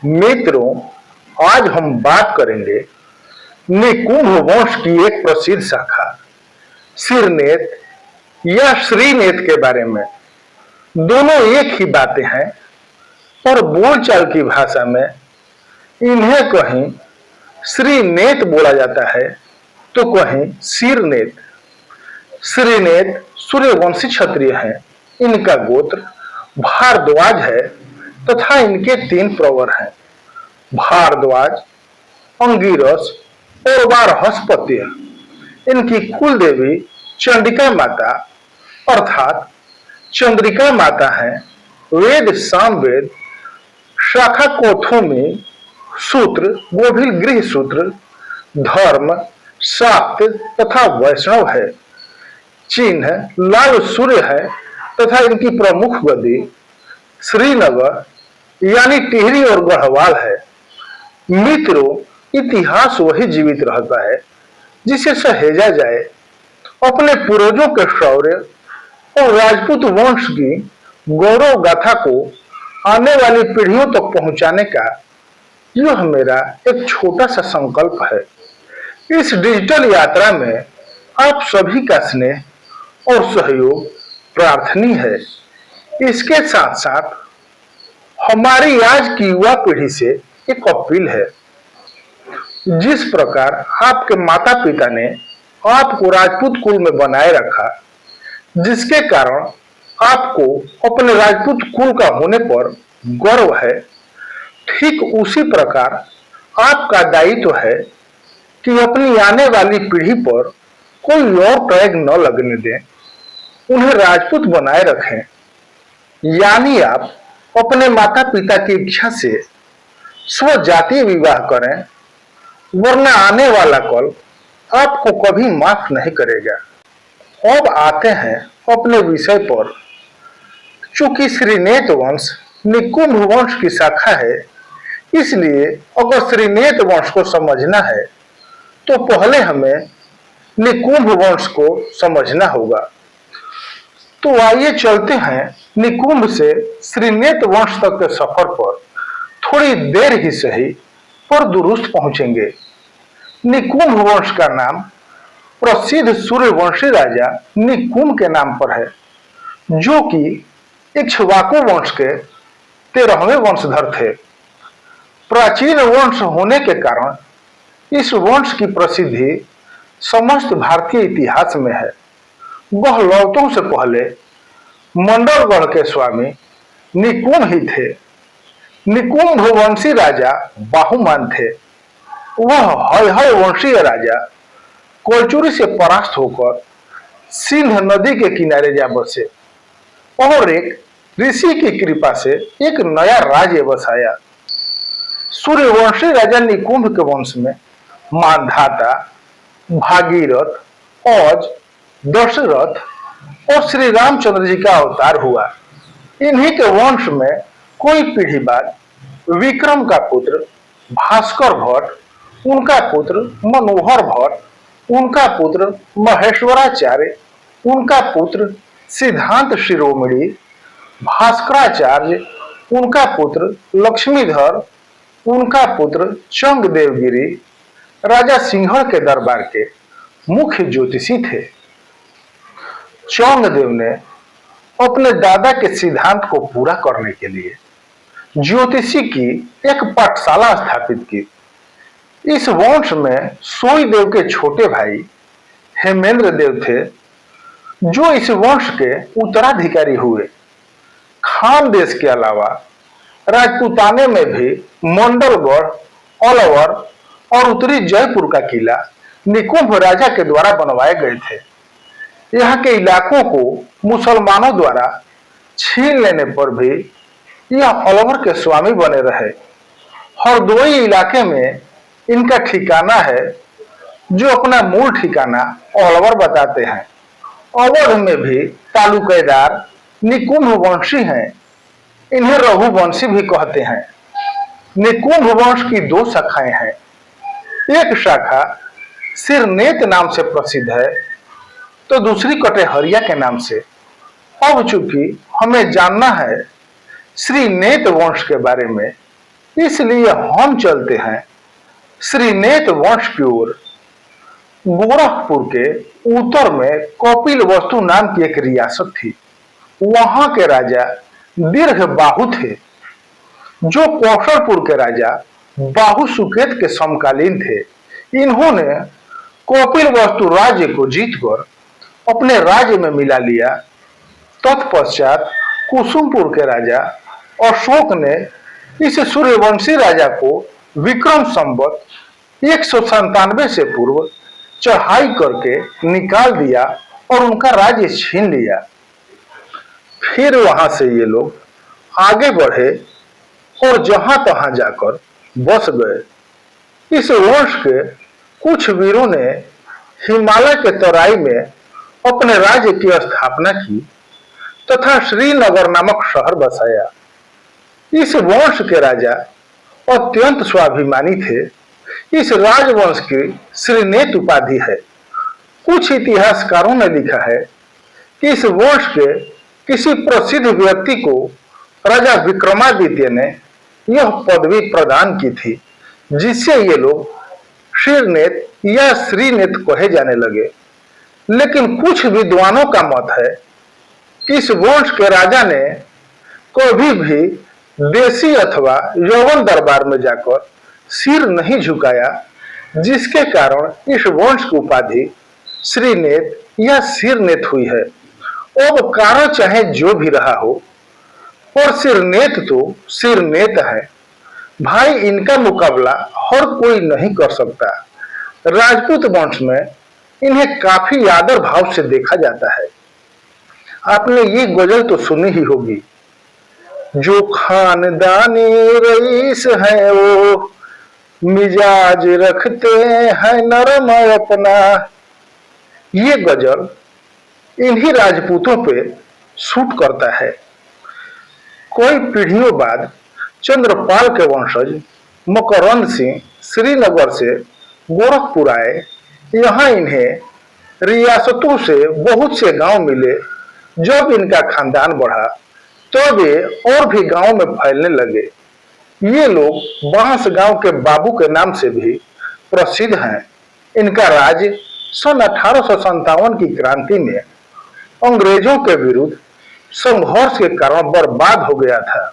मित्रों, आज हम बात करेंगे निकुंभ वंश की एक प्रसिद्ध शाखा सिरनेत या श्रीनेत के बारे में। दोनों एक ही बातें हैं, पर बोलचाल की भाषा में इन्हें कहीं श्रीनेत बोला जाता है तो कहीं सिरनेत। श्रीनेत सूर्यवंशी क्षत्रिय हैं। इनका गोत्र भारद्वाज है तथा इनके 3 प्रवर हैं, भारद्वाज, अंगिरस और बृहस्पति। इनकी कुल देवी चंडिका माता अर्थात चंद्रिका माता है। वेद सामवेद, शाखा कौथुमी, सूत्र गोभिल गृह सूत्र, धर्म, शाक्त तथा वैष्णव है। चिन्ह लाल सूर्य है तथा इनकी प्रमुख गद्दी श्रीनगर यानी टिहरी और गढ़वाल है। मित्रों, इतिहास वही जीवित रहता है जिसे सहेजा जाए। अपने पूर्वजों के शौर्य और राजपूत वंश की गौरव गाथा को आने वाली पीढ़ियों तक पहुंचाने का यह मेरा एक छोटा सा संकल्प है। इस डिजिटल यात्रा में आप सभी का स्नेह और सहयोग प्रार्थनीय है। इसके साथ साथ हमारी आज की युवा पीढ़ी से एक अपील है। जिस प्रकार आपके माता पिता ने आपको राजपूत कुल में बनाए रखा, जिसके कारण आपको अपने राजपूत कुल का होने पर गर्व है, ठीक उसी प्रकार आपका दायित्व है कि अपनी आने वाली पीढ़ी पर कोई और टैग न लगने दें, उन्हें राजपूत बनाए रखें। यानी आप अपने माता पिता की इच्छा से स्वजातीय विवाह करें, वरना आने वाला कल आपको कभी माफ नहीं करेगा। अब आते हैं अपने विषय पर। चूंकि श्रीनेत वंश निकुंभ वंश की शाखा है, इसलिए अगर श्रीनेत वंश को समझना है तो पहले हमें निकुंभ वंश को समझना होगा। तो आइए चलते हैं निकुंभ से श्रीनेत वंश तक के सफर पर। थोड़ी देर ही सही पर दुरुस्त पहुंचेंगे। निकुंभ वंश का नाम प्रसिद्ध सूर्यवंशी राजा निकुंभ के नाम पर है, जो कि इक्ष्वाकु वंश के 13वें वंशधर थे। प्राचीन वंश होने के कारण इस वंश की प्रसिद्धि समस्त भारतीय इतिहास में है। वह लौटों से पहले मंडलगढ़ के स्वामी निकुंभ ही थे। निकुंभ वंशी राजा बाहुमान थे। वह हय वंशीय राजा कोलचुरी से परास्त होकर सिंध नदी के किनारे जा बसे और एक ऋषि की कृपा से एक नया राज्य बसाया। सूर्यवंशी राजा निकुंभ के वंश में मांधाता, भागीरथ, औज, दशरथ और श्री रामचंद्र जी का अवतार हुआ। इन्हीं के वंश में कोई पीढ़ी बाद विक्रम का पुत्र भास्कर भट्ट, उनका पुत्र मनोहर भट्ट, उनका पुत्र महेश्वराचार्य, उनका पुत्र सिद्धांत शिरोमणि, भास्कराचार्य, उनका पुत्र लक्ष्मीधर, उनका पुत्र चंग देवगिरी राजा सिंहड़ के दरबार के मुख्य ज्योतिषी थे। चौंगदेव ने अपने दादा के सिद्धांत को पूरा करने के लिए ज्योतिषी की एक पाठशाला स्थापित की। इस वंश में सोई देव के छोटे भाई हेमेंद्र देव थे, जो इस वंश के उत्तराधिकारी हुए। खान देश के अलावा राजपूताने में भी मंडलगढ़, अलवर और उत्तरी जयपुर का किला निकुंभ राजा के द्वारा बनवाए गए थे। यहाँ के इलाकों को मुसलमानों द्वारा छीन लेने पर भी यह अलवर के स्वामी बने रहे। हरदोई इलाके में इनका ठिकाना है, जो अपना मूल ठिकाना अलवर बताते हैं। अवध में भी तालुकेदार निकुंभ वंशी हैं। इन्हें रघुवंशी भी कहते हैं। निकुंभ वंश की 2 शाखाएं हैं। एक शाखा सिरनेत नाम से प्रसिद्ध है तो दूसरी कटेहरिया के नाम से। अब चूंकि हमें जानना है श्रीनेत वंश के बारे में, इसलिए हम चलते हैं श्रीनेत वंश की ओर। गोरखपुर के उत्तर में कपिल वस्तु नाम की एक रियासत थी। वहां के राजा दीर्घ बाहु थे, जो कौशलपुर के राजा बाहु सुकेत के समकालीन थे। इन्होंने कपिल वस्तु राज्य को जीतकर अपने राज्य में मिला लिया। तत्पश्चात कुसुमपुर के राजा अशोक ने इस सूर्यवंशी राजा को विक्रम संवत 197 से पूर्व चढ़ाई करके निकाल दिया और उनका राज्य छीन लिया। फिर वहां से ये लोग आगे बढ़े और जहां तहां जाकर बस गए। इस वंश के कुछ वीरों ने हिमालय के तराई में अपने राज्य की स्थापना की तथा श्रीनगर नामक शहर बसाया। इस वंश के राजा अत्यंत स्वाभिमानी थे। इस राजवंश की श्रीनेत उपाधि है। कुछ इतिहासकारों ने लिखा है कि इस वंश के किसी प्रसिद्ध व्यक्ति को राजा विक्रमादित्य ने यह पदवी प्रदान की थी, जिससे ये लोग श्रीनेत या श्रीनेत कहे जाने लगे। लेकिन कुछ विद्वानों का मत है कि इस वंश के राजा ने कभी भी देशी अथवा यौवन दरबार में जाकर सिर नहीं झुकाया, जिसके कारण इस वंश की उपाधि श्रीनेत या सिरनेत हुई है। अब कारण चाहे जो भी रहा हो, और सिरनेत तो सिरनेत है भाई। इनका मुकाबला हर कोई नहीं कर सकता। राजपूत वंश में इन्हें काफी आदर भाव से देखा जाता है। आपने ये गजल तो सुनी ही होगी, जो खानदानी रईस है वो मिजाज रखते हैं नरम अपना। ये गजल इन्हीं राजपूतों पे सूट करता है। कोई पीढ़ियों बाद चंद्रपाल के वंशज मकरंद सिंह श्रीनगर से गोरखपुर आए। यहाँ इन्हें रियासतों से बहुत से गांव मिले। जब इनका खानदान बढ़ा तो वे और भी गांव में फैलने लगे। ये लोग बांस गांव के बाबू के नाम से भी प्रसिद्ध हैं। इनका राज्य सन 1857 की क्रांति में अंग्रेजों के विरुद्ध संघर्ष के कारण बर्बाद हो गया था।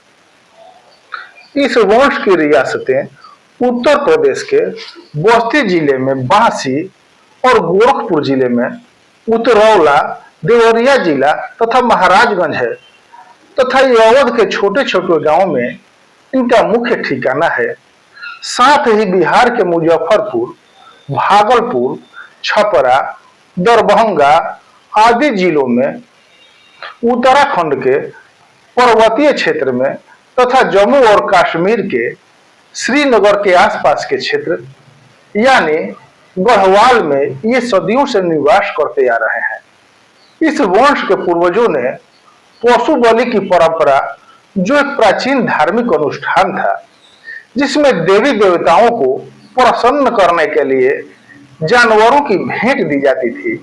इस वंश की रियासतें उत्तर प्रदेश के बस्ती जिले में बांसी और गोरखपुर जिले में उतरौला, देवरिया जिला तथा महाराजगंज है तथा ये अवध के छोटे छोटे गांवों में इनका मुख्य ठिकाना है। साथ ही बिहार के मुजफ्फरपुर, भागलपुर, छपरा, दरभंगा आदि जिलों में, उत्तराखंड के पर्वतीय क्षेत्र में तथा जम्मू और कश्मीर के श्रीनगर के आसपास के क्षेत्र यानी गढ़वाल में ये सदियों से निवास करते आ रहे हैं। इस वंश के पूर्वजों ने पशु बलि की परंपरा, जो एक प्राचीन धार्मिक अनुष्ठान था जिसमें देवी देवताओं को प्रसन्न करने के लिए जानवरों की भेंट दी जाती थी,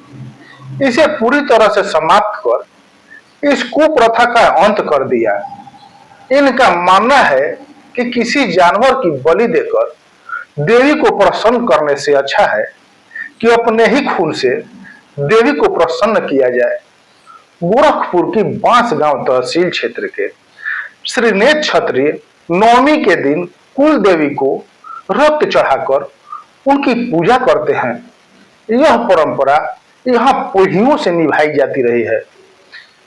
इसे पूरी तरह से समाप्त कर इस कुप्रथा का अंत कर दिया। इनका मानना है कि किसी जानवर की बलि देकर देवी को प्रसन्न करने से अच्छा है कि अपने ही खून से देवी को प्रसन्न किया जाए। गोरखपुर की बांसगांव तहसील क्षेत्र के श्रीनेत क्षत्रिय नवमी के दिन कुल देवी को रक्त चढ़ाकर उनकी पूजा करते हैं। यह परंपरा यहाँ पीढ़ियों से निभाई जाती रही है।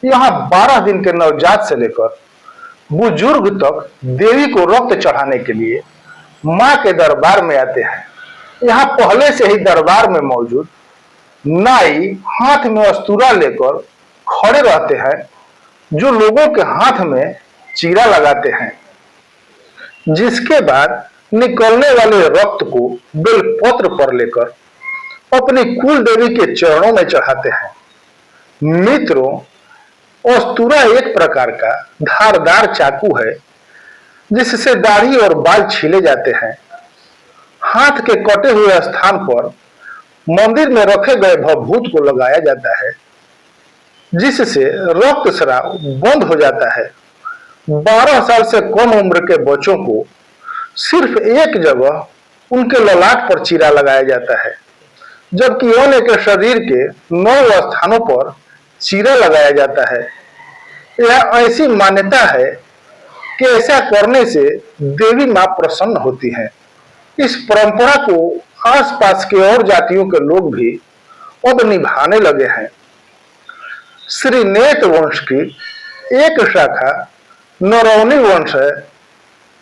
यहाँ 12 दिन के नवजात से लेकर बुजुर्ग तक देवी को रक्त चढ़ाने के लिए माँ के दरबार में आते हैं। यहाँ पहले से ही दरबार में मौजूद नाई हाथ में अस्तूरा लेकर खड़े रहते हैं, जो लोगों के हाथ में चीरा लगाते हैं, जिसके बाद निकलने वाले रक्त को बेलपत्र पर लेकर अपनी कुल देवी के चरणों में चढ़ाते हैं। मित्रों, अस्तूरा एक प्रकार का धारदार चाकू है जिससे दाढ़ी और बाल छीले जाते हैं। हाथ के कटे हुए स्थान पर मंदिर में रखे गए भभूत को लगाया जाता है, जिससे रक्तस्राव बंद हो जाता है। 12 साल से कम उम्र के बच्चों को सिर्फ एक जगह उनके ललाट पर चीरा लगाया जाता है, जबकि अन्य के शरीर के 9 स्थानों पर चीरा लगाया जाता है। यह ऐसी मान्यता है कि ऐसा करने से देवी मां प्रसन्न होती हैं। इस परंपरा को आसपास के और जातियों के लोग भी अब निभाने लगे हैं। श्रीनेत वंश की एक शाखा नरौनी वंश है,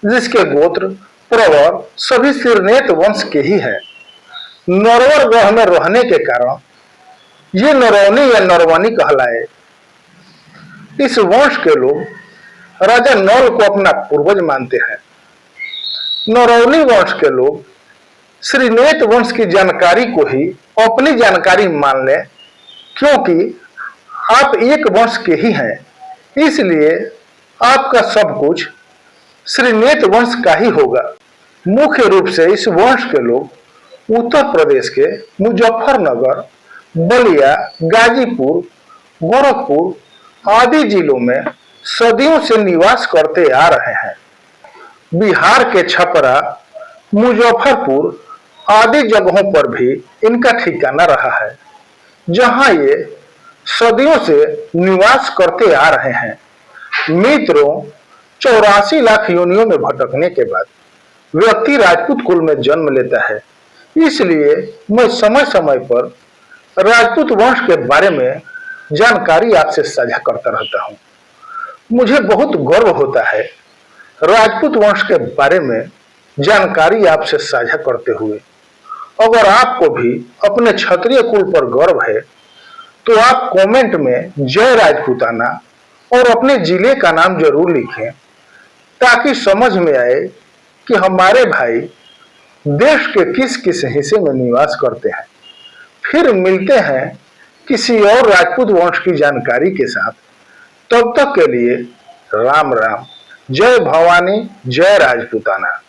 जिसके गोत्र प्रवर सभी श्रीनेत वंश के ही हैं। नरवर ग्रह में रहने के कारण ये नरौनी या नरवनी कहलाए। इस वंश के लोग राजा नल को अपना पूर्वज मानते हैं। नरौनी वंश के लोग श्रीनेत वंश की जानकारी को ही अपनी जानकारी मान लें, क्योंकि आप एक वंश के ही हैं, इसलिए आपका सब कुछ श्रीनेत वंश का ही होगा। मुख्य रूप से इस वंश के लोग उत्तर प्रदेश के मुजफ्फरनगर, बलिया, गाजीपुर, गोरखपुर आदि जिलों में सदियों से निवास करते आ रहे हैं। बिहार के छपरा, मुजफ्फरपुर आदि जगहों पर भी इनका ठिकाना रहा है, जहां ये सदियों से निवास करते आ रहे हैं। मित्रों, 84 लाख योनियों में भटकने के बाद व्यक्ति राजपूत कुल में जन्म लेता है। इसलिए मैं समय समय पर राजपूत वंश के बारे में जानकारी आपसे साझा करता रहता हूं। मुझे बहुत गर्व होता है राजपूत वंश के बारे में जानकारी आपसे साझा करते हुए। अगर आपको भी अपने क्षत्रिय कुल पर गर्व है तो आप कमेंट में जय राजपूताना और अपने जिले का नाम जरूर लिखें, ताकि समझ में आए कि हमारे भाई देश के किस किस हिस्से में निवास करते हैं। फिर मिलते हैं किसी और राजपूत वंश की जानकारी के साथ। तब तक के लिए राम राम। जय भवानी, जय राजपूताना।